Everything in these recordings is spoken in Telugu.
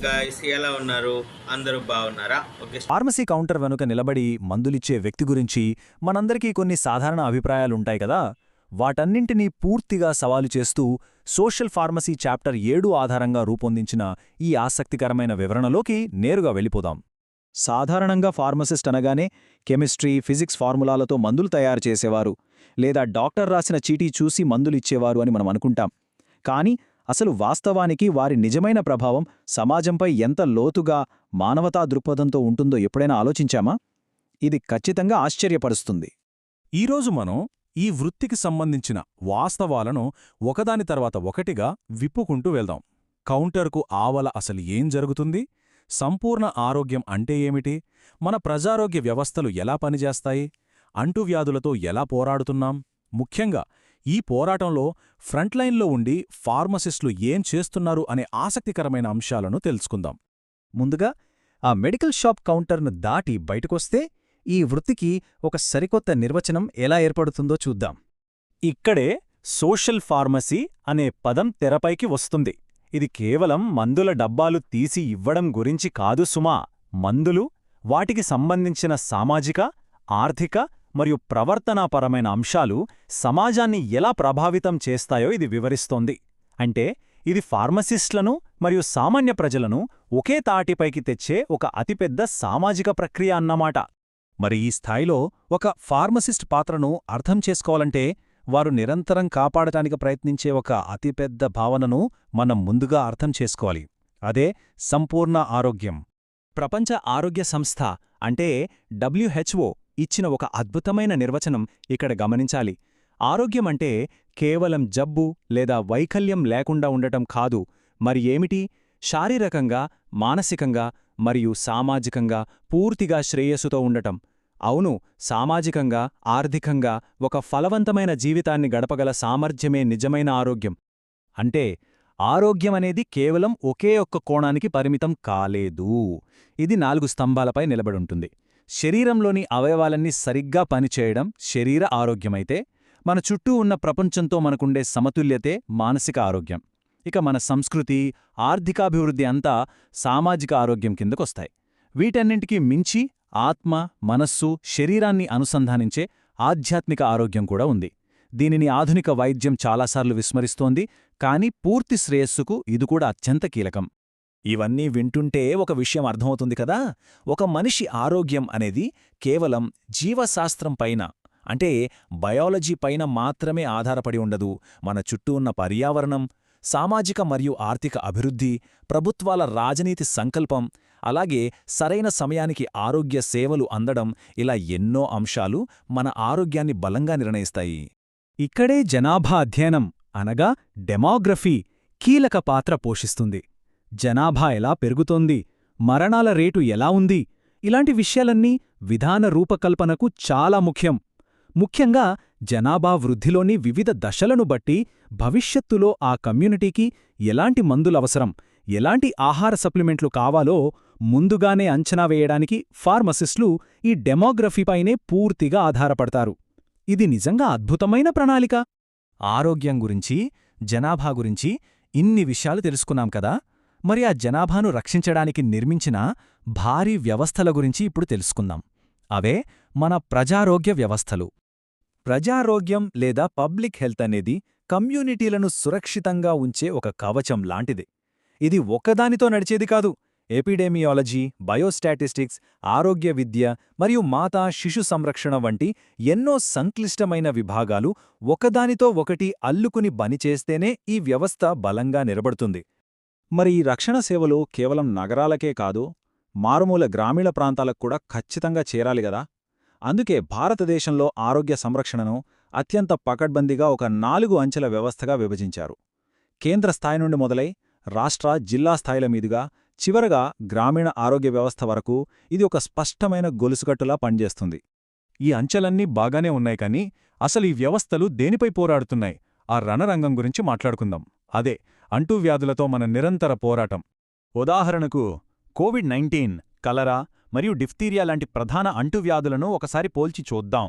గాయ్స్ ఎలా ఉన్నారు? అందరూ బాగున్నారా? ఓకే. ఫార్మసీ కౌంటర్ వెనుక నిలబడి మందులిచ్చే వ్యక్తి గురించి మనందరికీ కొన్ని సాధారణ అభిప్రాయాలుంటాయి కదా. వాటన్నింటినీ పూర్తిగా సవాలు చేస్తూ సోషల్ ఫార్మసీ చాప్టర్ 7 ఆధారంగా రూపొందించిన ఈ ఆసక్తికరమైన వివరణలోకి నేరుగా వెళ్ళిపోదాం. సాధారణంగా ఫార్మసిస్ట్ అనగానే కెమిస్ట్రీ, ఫిజిక్స్ ఫార్ములాలతో మందులు తయారు చేసేవారు, లేదా డాక్టర్ రాసిన చీటీ చూసి మందులిచ్చేవారు అని మనం అనుకుంటాం. కానీ అసలు వాస్తవానికి వారి నిజమైన ప్రభావం సమాజంపై ఎంత లోతుగా, మానవతా దృక్పథంతో ఉంటుందో ఎప్పుడైనా ఆలోచించామా? ఇది ఖచ్చితంగా ఆశ్చర్యపరుస్తుంది. ఈరోజు మనం ఈ వృత్తికి సంబంధించిన వాస్తవాలను ఒకదాని తర్వాత ఒకటిగా విప్పుకుంటూ వెళ్దాం. కౌంటర్కు ఆవల అసలు ఏం జరుగుతుంది? సంపూర్ణ ఆరోగ్యం అంటే ఏమిటి? మన ప్రజారోగ్య వ్యవస్థలు ఎలా పనిచేస్తాయి? అంటువ్యాధులతో ఎలా పోరాడుతున్నాం? ముఖ్యంగా ఈ పోరాటంలో ఫ్రంట్లైన్లో ఉండి ఫార్మసిస్టులు ఏం చేస్తున్నారు అనే ఆసక్తికరమైన అంశాలను తెలుసుకుందాం. ముందుగా ఆ మెడికల్ షాప్ కౌంటర్ను దాటి బయటకొస్తే ఈ వృత్తికి ఒక సరికొత్త నిర్వచనం ఎలా ఏర్పడుతుందో చూద్దాం. ఇక్కడే సోషల్ ఫార్మసీ అనే పదం తెరపైకి వస్తుంది. ఇది కేవలం మందుల డబ్బాలు తీసి ఇవ్వడం గురించి కాదు సుమా. మందులు, వాటికి సంబంధించిన సామాజిక, ఆర్థిక మరియు ప్రవర్తనాపరమైన అంశాలు సమాజాన్ని ఎలా ప్రభావితం చేస్తాయో ఇది వివరిస్తోంది. అంటే ఇది ఫార్మసిస్టులను మరియు సామాన్య ప్రజలను ఒకే తాటిపైకి తెచ్చే ఒక అతిపెద్ద సామాజిక ప్రక్రియ అన్నమాట. మరి ఈ స్థాయిలో ఒక ఫార్మసిస్ట్ పాత్రను అర్థం చేసుకోవాలంటే వారు నిరంతరం కాపాడటానికి ప్రయత్నించే ఒక అతిపెద్ద భావనను మనం ముందుగా అర్థం చేసుకోవాలి. అదే సంపూర్ణ ఆరోగ్యం. ప్రపంచ ఆరోగ్య సంస్థ అంటే WHO ఇచ్చిన ఒక అద్భుతమైన నిర్వచనం ఇక్కడ గమనించాలి. ఆరోగ్యమంటే కేవలం జబ్బు లేదా వైకల్యం లేకుండా ఉండటం కాదు. మరి ఏమిటి? శారీరకంగా, మానసికంగా మరియు సామాజికంగా పూర్తిగా శ్రేయస్సుతో ఉండటం. అవును, సామాజికంగా, ఆర్థికంగా ఒక ఫలవంతమైన జీవితాన్ని గడపగల సామర్థ్యమే నిజమైన ఆరోగ్యం. అంటే ఆరోగ్యమనేది కేవలం ఒకే ఒక్క కోణానికి పరిమితం కాలేదు. ఇది 4 స్తంభాలపై నిలబడుంటుంది. శరీరంలోని అవయవాలన్నీ సరిగ్గా పనిచేయడం శరీర ఆరోగ్యమైతే, మన చుట్టూ ఉన్న ప్రపంచంతో మనకుండే సమతుల్యతే మానసిక ఆరోగ్యం. ఇక మన సంస్కృతి, ఆర్థికాభివృద్ధి అంతా సామాజిక ఆరోగ్యం కిందకొస్తాయి. వీటన్నింటికీ మించి ఆత్మ, మనస్సు, శరీరాన్ని అనుసంధానించే ఆధ్యాత్మిక ఆరోగ్యం కూడా ఉంది. దీనిని ఆధునిక వైద్యం చాలాసార్లు విస్మరిస్తోంది, కానీ పూర్తి శ్రేయస్సుకు ఇది కూడా అత్యంత కీలకం. ఇవన్నీ వింటుంటే ఒక విషయం అర్థమవుతుంది కదా. ఒక మనిషి ఆరోగ్యం అనేది కేవలం జీవశాస్త్రం పైన, అంటే బయాలజీ పైన మాత్రమే ఆధారపడి ఉండదు. మన చుట్టూ ఉన్న పర్యావరణం, సామాజిక మరియు ఆర్థిక అభివృద్ధి, ప్రభుత్వాల రాజనీతి సంకల్పం, అలాగే సరైన సమయానికి ఆరోగ్య సేవలు అందడం, ఇలా ఎన్నో అంశాలు మన ఆరోగ్యాన్ని బలంగా నిర్ణయిస్తాయి. ఇక్కడే జనాభా అధ్యయనం అనగా డెమోగ్రఫీ కీలక పాత్ర పోషిస్తుంది. జనాభా ఎలా పెరుగుతోంది, మరణాల రేటు ఎలా ఉంది, ఇలాంటి విషయాలన్నీ విధాన రూపకల్పనకు చాలా ముఖ్యం. ముఖ్యంగా జనాభా వృద్ధిలోని వివిధ దశలను బట్టి భవిష్యత్తులో ఆ కమ్యూనిటీకి ఎలాంటి మందులవసరం, ఎలాంటి ఆహార సప్లిమెంట్లు కావాలో ముందుగానే అంచనా వేయడానికి ఫార్మసిస్టులు ఈ డెమోగ్రఫీపైనే పూర్తిగా ఆధారపడతారు. ఇది నిజంగా అద్భుతమైన ప్రణాళిక. ఆరోగ్యం గురించి, జనాభా గురించి ఇన్ని విషయాలు తెలుసుకున్నాం కదా. మరి ఆ జనాభాను రక్షించడానికి నిర్మించిన భారీ వ్యవస్థల గురించి ఇప్పుడు తెలుసుకుందాం. అవే మన ప్రజారోగ్య వ్యవస్థలు. ప్రజారోగ్యం లేదా పబ్లిక్ హెల్త్ అనేది కమ్యూనిటీలను సురక్షితంగా ఉంచే ఒక కవచం లాంటిది. ఇది ఒక్కదానితో నడిచేది కాదు. ఎపిడెమియాలజీ, బయోస్టాటిస్టిక్స్, ఆరోగ్య విద్య మరియు మాతా శిశు సంరక్షణ వంటి ఎన్నో సంక్లిష్టమైన విభాగాలు ఒకదానితో ఒకటి అల్లుకుని బనిచేస్తేనే ఈ వ్యవస్థ బలంగా నిలబడుతుంది. మరి ఈ రక్షణ సేవలు కేవలం నగరాలకే కాదు, మారుమూల గ్రామీణ ప్రాంతాలకు కూడా ఖచ్చితంగా చేరాలి గదా. అందుకే భారతదేశంలో ఆరోగ్య సంరక్షణను అత్యంత పకడ్బందీగా ఒక 4 అంచెల వ్యవస్థగా విభజించారు. కేంద్ర స్థాయి నుండి మొదలై రాష్ట్ర, జిల్లా స్థాయిల మీదుగా చివరగా గ్రామీణ ఆరోగ్య వ్యవస్థ వరకు ఇది ఒక స్పష్టమైన గొలుసుకట్టులా పనిచేస్తుంది. ఈ అంచెలన్నీ బాగానే ఉన్నాయి, కానీ అసలు ఈ వ్యవస్థలు దేనిపై పోరాడుతున్నాయి? ఆ రణరంగం గురించి మాట్లాడుకుందాం. అదే అంటువ్యాధులతో మన నిరంతర పోరాటం. ఉదాహరణకు కోవిడ్-19, కలరా మరియు డిఫ్తీరియా లాంటి ప్రధాన అంటువ్యాధులను ఒకసారి పోల్చి చూద్దాం.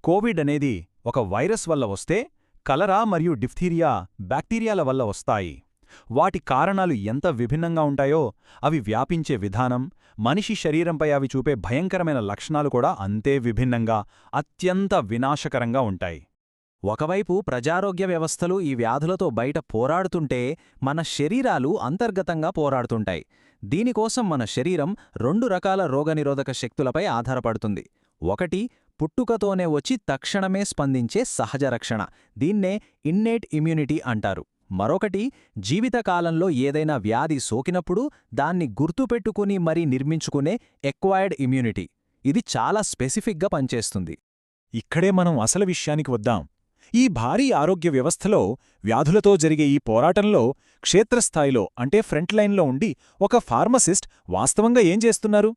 కోవిడ్ అనేది ఒక వైరస్ వల్ల వస్తే, కలరా మరియు డిఫ్తీరియా బ్యాక్టీరియాల వల్ల వస్తాయి. వాటి కారణాలు ఎంత విభిన్నంగా ఉంటాయో అవి వ్యాపించే విధానం, మనిషి శరీరంపై అవి చూపే భయంకరమైన లక్షణాలు కూడా అంతే విభిన్నంగా, అత్యంత వినాశకరంగా ఉంటాయి. ఒకవైపు ప్రజారోగ్య వ్యవస్థలు ఈ వ్యాధులతో బయట పోరాడుతుంటే, మన శరీరాలు అంతర్గతంగా పోరాడుతుంటాయి. దీనికోసం మన శరీరం 2 రకాల రోగనిరోధక శక్తులపై ఆధారపడుతుంది. ఒకటి పుట్టుకతోనే వచ్చి తక్షణమే స్పందించే సహజ రక్షణ, దీన్నే ఇన్నేట్ ఇమ్యూనిటీ అంటారు. మరొకటి జీవితకాలంలో ఏదైనా వ్యాధి సోకినప్పుడు దాన్ని గుర్తుపెట్టుకుని మరీ నిర్మించుకునే ఎక్వైర్డ్ ఇమ్యూనిటీ. ఇది చాలా స్పెసిఫిక్గా పనిచేస్తుంది. ఇక్కడే మనం అసలు విషయానికి వద్దాం. ఈ భారీ ఆరోగ్య వ్యవస్థలో వ్యాధులతో జరిగే ఈ పోరాటంలో క్షేత్రస్థాయిలో అంటే ఫ్రంట్ లైన్లో ఉండి ఒక ఫార్మసిస్ట్ వాస్తవంగా ఏం చేస్తున్నారు?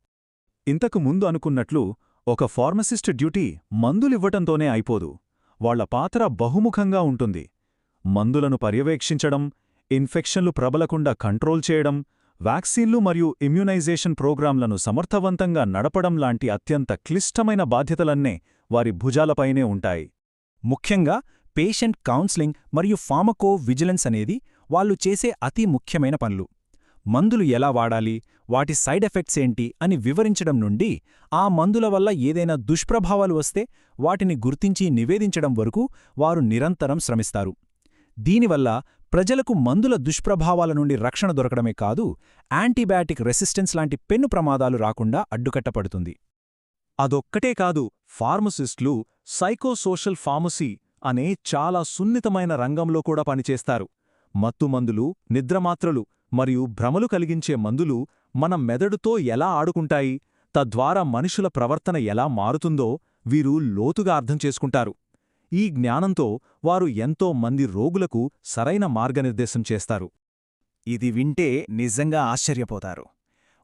ఇంతకు ముందు అనుకున్నట్లు ఒక ఫార్మసిస్ట్ డ్యూటీ మందులివ్వటంతోనే అయిపోదు. వాళ్ల పాత్ర బహుముఖంగా ఉంటుంది. మందులను పర్యవేక్షించడం, ఇన్ఫెక్షన్లు ప్రబలకుండా కంట్రోల్ చేయడం, వ్యాక్సిన్లు మరియు ఇమ్యునైజేషన్ ప్రోగ్రాంలను సమర్థవంతంగా నడపడం లాంటి అత్యంత క్లిష్టమైన బాధ్యతలన్నే వారి భుజాలపైనే ఉంటాయి. ముఖ్యంగా పేషెంట్ కౌన్సిలింగ్ మరియు ఫార్మకో విజిలెన్స్ అనేది వాళ్ళు చేసే అతి ముఖ్యమైన పనులు. మందులు ఎలా వాడాలి, వాటి సైడ్ ఎఫెక్ట్స్ ఏంటి అని వివరించడం నుండి, ఆ మందుల వల్ల ఏదైనా దుష్ప్రభావాలు వస్తే వాటిని గుర్తించి నివేదించడం వరకు వారు నిరంతరం శ్రమిస్తారు. దీనివల్ల ప్రజలకు మందుల దుష్ప్రభావాల నుండి రక్షణ దొరకడమే కాదు, యాంటీబయాటిక్ రెసిస్టెన్స్ లాంటి పెను ప్రమాదాలు రాకుండా అడ్డుకట్టపడుతుంది. అదొక్కటే కాదు, ఫార్మసిస్టులు సైకోసోషల్ ఫార్మసీ అనే చాలా సున్నితమైన రంగంలో కూడా పనిచేస్తారు. మత్తుమందులు, నిద్రమాత్రలు మరియు భ్రమలు కలిగించే మందులు మన మెదడుతో ఎలా ఆడుకుంటాయి, తద్వారా మనుషుల ప్రవర్తన ఎలా మారుతుందో వీరు లోతుగా అర్థం చేసుకుంటారు. ఈ జ్ఞానంతో వారు ఎంతో మంది రోగులకు సరైన మార్గనిర్దేశం చేస్తారు. ఇది వింటే నిజంగా ఆశ్చర్యపోతారు.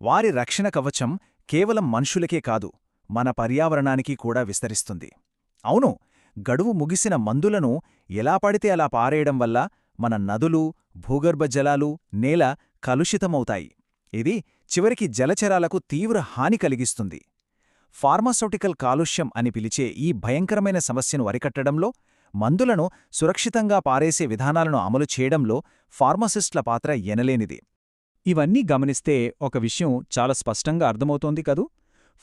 వారి రక్షణ కవచం కేవలం మనుషులకే కాదు, మన పర్యావరణానికి కూడా విస్తరిస్తుంది. అవును, గడువు ముగిసిన మందులను ఎలా పడితే అలా పారేయడం వల్ల మన నదులు, భూగర్భ జలాలు, నేల కలుషితమవుతాయి. ఇది చివరికి జలచరాలకు తీవ్ర హాని కలిగిస్తుంది. ఫార్మాస్యూటికల్ కాలుష్యం అని పిలిచే ఈ భయంకరమైన సమస్యను అరికట్టడంలో, మందులను సురక్షితంగా పారేసే విధానాలను అమలు చేయడంలో ఫార్మసిస్టుల పాత్ర ఎనలేనిది. ఇవన్నీ గమనిస్తే ఒక విషయం చాలా స్పష్టంగా అర్థమవుతోంది కదూ.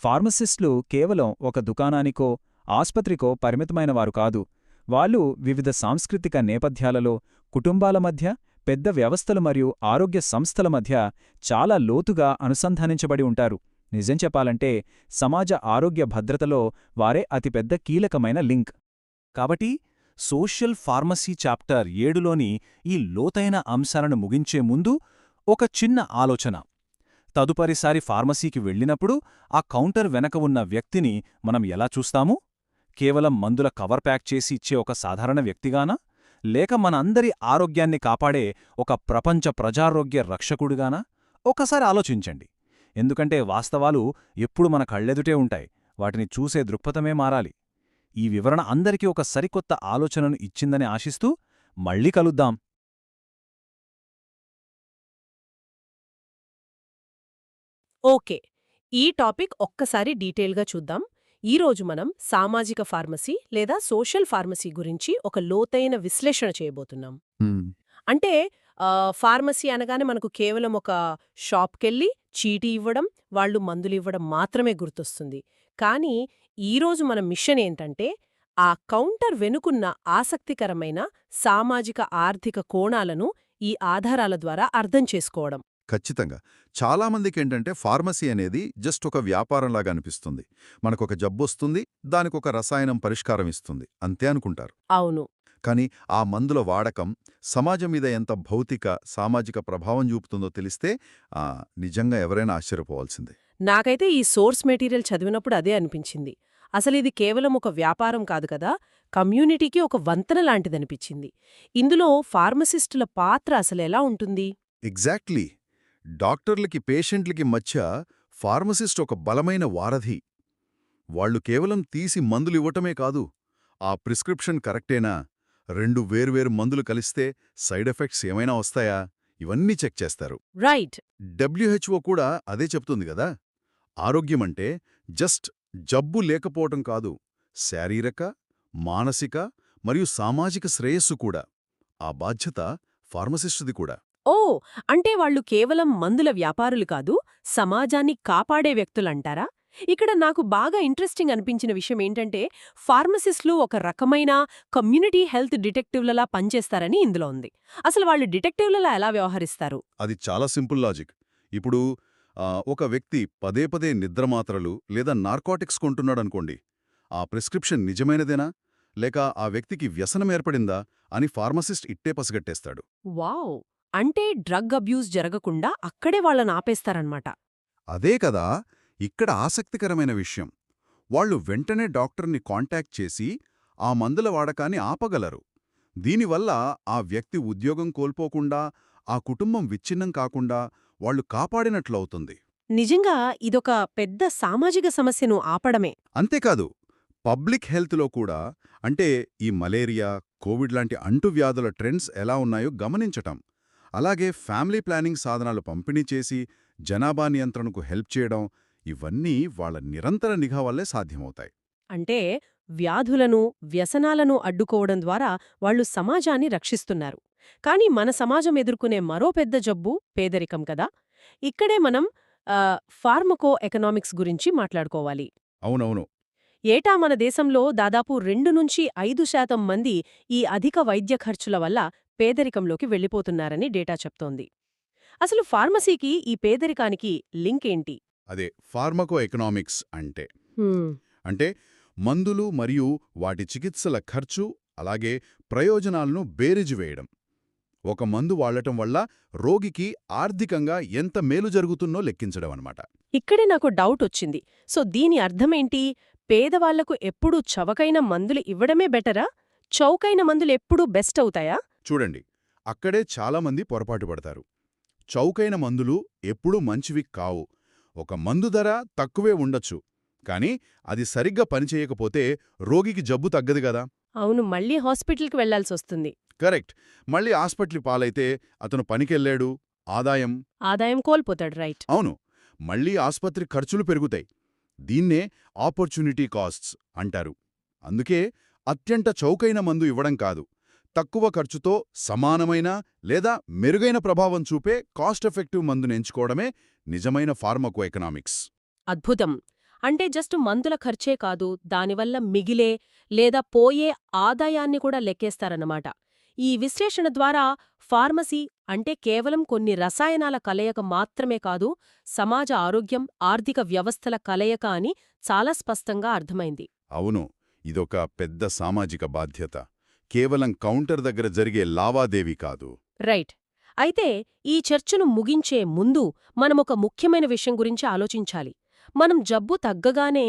ఫార్మసిస్టులు కేవలం ఒక దుకాణానికో, ఆస్పత్రికో పరిమితమైనవారు కాదు. వాళ్ళు వివిధ సాంస్కృతిక నేపథ్యాలలో, కుటుంబాల మధ్య, పెద్ద వ్యవస్థలు మరియు ఆరోగ్య సంస్థల మధ్య చాలా లోతుగా అనుసంధానించబడి ఉంటారు. నిజం చెప్పాలంటే సమాజ ఆరోగ్య భద్రతలో వారే అతిపెద్ద కీలకమైన లింక్. కాబట్టి సోషల్ ఫార్మసీ చాప్టర్ 7లోని ఈ లోతైన అంశాలను ముగించే ముందు ఒక చిన్న ఆలోచన. తదుపరిసారి ఫార్మసీకి వెళ్ళినప్పుడు ఆ కౌంటర్ వెనక ఉన్న వ్యక్తిని మనం ఎలా చూస్తాము? కేవలం మందుల కవర్ ప్యాక్ చేసి ఇచ్చే ఒక సాధారణ వ్యక్తిగానా, లేక మన అందరి ఆరోగ్యాన్ని కాపాడే ఒక ప్రపంచ ప్రజారోగ్య రక్షకుడిగానా? ఒకసారి ఆలోచించండి. ఎందుకంటే వాస్తవాలు ఎప్పుడు మన కళ్ళెదుటే ఉంటాయి. వాటిని చూసే దృక్పథమే మారాలి. ఈ వివరణ అందరికీ ఒక సరికొత్త ఆలోచనను ఇచ్చిందని ఆశిస్తూ మళ్ళీ కలుద్దాం. ఓకే, ఈ టాపిక్ ఒక్కసారి డీటెయిల్గా చూద్దాం. ఈరోజు మనం సామాజిక ఫార్మసీ లేదా సోషల్ ఫార్మసీ గురించి ఒక లోతైన విశ్లేషణ చేయబోతున్నాం. అంటే ఫార్మసీ అనగానే మనకు కేవలం ఒక షాప్కెళ్ళి చీటీ ఇవ్వడం, వాళ్ళు మందులివ్వడం మాత్రమే గుర్తొస్తుంది. కానీ ఈరోజు మన మిషన్ ఏంటంటే, ఆ కౌంటర్ వెనుకున్న ఆసక్తికరమైన సామాజిక ఆర్థిక కోణాలను ఈ ఆధారాల ద్వారా అర్థం చేసుకోవడం. ఖచ్చితంగా. చాలామందికేంటంటే ఫార్మసీ అనేది జస్ట్ ఒక వ్యాపారంలాగా అనిపిస్తుంది. మనకొక జబ్బొస్తుంది, దానికొక రసాయనం పరిష్కారం ఇస్తుంది, అంతే అనుకుంటారు. అవును. కానీ ఆ మందుల వాడకం సమాజం మీద ఎంత భౌతిక, సామాజిక ప్రభావం చూపుతుందో తెలిస్తే నిజంగా ఎవరైనా ఆశ్చర్యపోవాల్సిందే. నాకైతే ఈ సోర్స్ మెటీరియల్ చదివినప్పుడు అదే అనిపించింది. అసలిది కేవలం ఒక వ్యాపారం కాదు కదా, కమ్యూనిటీకి ఒక వంతెన లాంటిదనిపించింది. ఇందులో ఫార్మసిస్టుల పాత్ర అసలెలా ఉంటుంది? ఎగ్జాక్ట్లీ. డాక్టర్లకి, పేషెంట్లకి మధ్య ఫార్మసిస్ట్ ఒక బలమైన వారధి. వాళ్లు కేవలం తీసి మందులివ్వటమే కాదు, ఆ ప్రిస్క్రిప్షన్ కరెక్టేనా, 2 వేర్వేరు మందులు కలిస్తే సైడ్ ఎఫెక్ట్స్ ఏమైనా వస్తాయా, ఇవన్నీ చెక్ చేస్తారు. రైట్. WHO కూడా అదే చెప్తుంది గదా. ఆరోగ్యమంటే జస్ట్ జబ్బు లేకపోవటం కాదు, శారీరక, మానసిక మరియు సామాజిక శ్రేయస్సు కూడా. ఆ బాధ్యత ఫార్మసిస్టుది కూడా. ఓ, అంటే వాళ్ళు కేవలం మందుల వ్యాపారులు కాదు, సమాజాన్ని కాపాడే వ్యక్తులంటారా? ఇక్కడ నాకు బాగా ఇంట్రెస్టింగ్ అనిపించిన విషయం ఏంటంటే, ఫార్మసిస్టులు ఒక రకమైన కమ్యూనిటీ హెల్త్ డిటెక్టివ్లలా పనిచేస్తారని ఇందులో ఉంది. అసలు వాళ్ళు డిటెక్టివ్లలా ఎలా వ్యవహరిస్తారు? అది చాలా సింపుల్ లాజిక్. ఇప్పుడు ఒక వ్యక్తి పదే పదే నిద్రమాత్రలు లేదా నార్కోటిక్స్ కొంటున్నాడనుకోండి. ఆ ప్రిస్క్రిప్షన్ నిజమైనదేనా? లేక ఆ వ్యక్తికి వ్యసనం ఏర్పడిందా అని ఫార్మసిస్ట్ ఇట్టే పసిగట్టేస్తాడు. వావ్! అంటే డ్రగ్ అబ్యూజ్ జరగకుండా అక్కడే వాళ్ళని ఆపేస్తారన్నమాట. అదే కదా ఇక్కడ ఆసక్తికరమైన విషయం. వాళ్ళు వెంటనే డాక్టర్ని కాంటాక్ట్ చేసి ఆ మందుల వాడకాన్ని ఆపగలరు. దీనివల్ల ఆ వ్యక్తి ఉద్యోగం కోల్పోకుండా, ఆ కుటుంబం విచ్ఛిన్నం కాకుండా వాళ్ళు కాపాడినట్లవుతుంది. నిజంగా ఇదొక పెద్ద సామాజిక సమస్యను ఆపడమే. అంతేకాదు, పబ్లిక్ హెల్త్లో కూడా, అంటే ఈ మలేరియా, కోవిడ్ లాంటి అంటువ్యాధుల ట్రెండ్స్ ఎలా ఉన్నాయో గమనించటం, అలాగే ఫ్యామిలీ ప్లానింగ్ సాధనాలు పంపిణీ చేసి జనాభా నియంత్రణకు హెల్ప్ చేయడం, ఇవన్నీ వాళ్ళ నిరంతర నిఘా వల్లే సాధ్యమవుతాయి. అంటే వ్యాధులను, వ్యసనాలను అడ్డుకోవడం ద్వారా వాళ్ళు సమాజాన్ని రక్షిస్తున్నారు. కానీ మన సమాజం ఎదుర్కొనే మరో పెద్ద జబ్బు పేదరికం కదా. ఇక్కడే మనం ఫార్మకో ఎకనామిక్స్ గురించి మాట్లాడుకోవాలి. అవునవును. ఏటా మన దేశంలో దాదాపు 2-5% మంది ఈ అధిక వైద్య ఖర్చుల వల్ల పేదరికంలోకి వెళ్ళిపోతున్నారని డేటా చెప్తోంది. అసలు ఫార్మసీకి ఈ పేదరికానికి లింక్ ఏంటి? అదే ఫార్మకో ఎకనామిక్స్ అంటే మందులు మరియు వాటి చికిత్సల ఖర్చు, అలాగే ప్రయోజనాలను బేరీజు వేయడం. ఒక మందు వాడటం వల్ల రోగికి ఆర్థికంగా ఎంత మేలు జరుగుతున్నో లెక్కించడం అన్నమాట. ఇక్కడే నాకు డౌట్ వచ్చింది. సో దీని అర్థమేంటి? పేదవాళ్లకు ఎప్పుడూ చవకైన మందులు ఇవ్వడమే బెటరా? చౌకైన మందులు ఎప్పుడూ బెస్ట్ అవుతాయా? చూడండి, అక్కడే చాలామంది పొరపాటు పడతారు. చౌకైన మందులు ఎప్పుడూ మంచివి కావు. ఒక మందు ధర తక్కువే ఉండొచ్చు, కానీ అది సరిగ్గా పనిచేయకపోతే రోగికి జబ్బు తగ్గదు గదా. అవును, మళ్ళీ హాస్పిటల్కి వెళ్లాల్సొస్తుంది. కరెక్ట్. మళ్ళీ ఆస్పత్రి పాలైతే అతను పనికెళ్ళాడు, ఆదాయం కోల్పోతాడు. రైట్. అవును, మళ్ళీ ఆస్పత్రి ఖర్చులు పెరుగుతాయి. దీన్నే ఆపర్చునిటీ కాస్ట్స్ అంటారు. అందుకే అత్యంత చౌకైన మందు ఇవ్వడం కాదు, తక్కువ ఖర్చుతో సమానమైన లేదా మెరుగైన ప్రభావం చూపే కాస్ట్ ఎఫెక్టివ్ మందును ఎంచుకోవడమే నిజమైన ఫార్మకో ఎకనామిక్స్. అద్భుతం. అంటే జస్ట్ మందుల ఖర్చే కాదు, దానివల్ల మిగిలే లేదా పోయే ఆదాయాన్ని కూడా లెక్కేస్తారన్నమాట. ఈ విశ్లేషణ ద్వారా ఫార్మసీ అంటే కేవలం కొన్ని రసాయనాల కలయిక మాత్రమే కాదు, సమాజ ఆరోగ్యం, ఆర్థిక వ్యవస్థల కలయిక అని చాలా స్పష్టంగా అర్థమైంది. అవును, ఇదొక పెద్ద సామాజిక బాధ్యత. కేవలం కౌంటర్ దగ్గర జరిగే లావాదేవీ కాదు. రైట్. అయితే ఈ చర్చను ముగించే ముందు మనమొక ముఖ్యమైన విషయం గురించి ఆలోచించాలి. మనం జబ్బు తగ్గగానే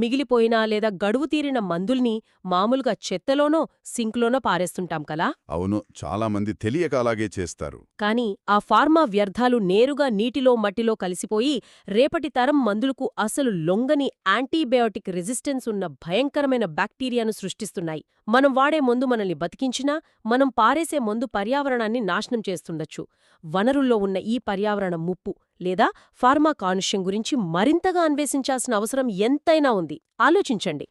మిగిలిపోయిన లేదా గడువు తీరిన మందుల్ని మామూలుగా చెత్తలోనో సింక్లోనో పారేస్తుంటాం కదా. అవును, చాలామంది తెలియక అలాగే చేస్తారు. కానీ ఆ ఫార్మా వ్యర్థాలు నేరుగా నీటిలో మట్టిలో కలిసిపోయి రేపటి తరం మందులకు అసలు లొంగని యాంటీబయాటిక్ రెసిస్టెన్స్ ఉన్న భయంకరమైన బ్యాక్టీరియాను సృష్టిస్తున్నాయి. మనం వాడే మందు మనల్ని బతికించినా, మనం పారేసే మందు పర్యావరణాన్ని నాశనం చేస్తుండొచ్చు. వనరుల్లో ఉన్న ఈ పర్యావరణ ముప్పు లేదా ఫార్మా కాలుష్యం గురించి మరింతగా అన్వేషించాల్సిన అవసరం ఎంతైనా ఉంది. ఆలోచించండి.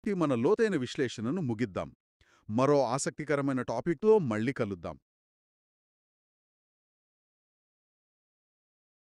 మన లోతైన విశ్లేషణను ముగిద్దాం. మరో ఆసక్తికరమైన టాపిక్తో మళ్ళీ కలుద్దాం.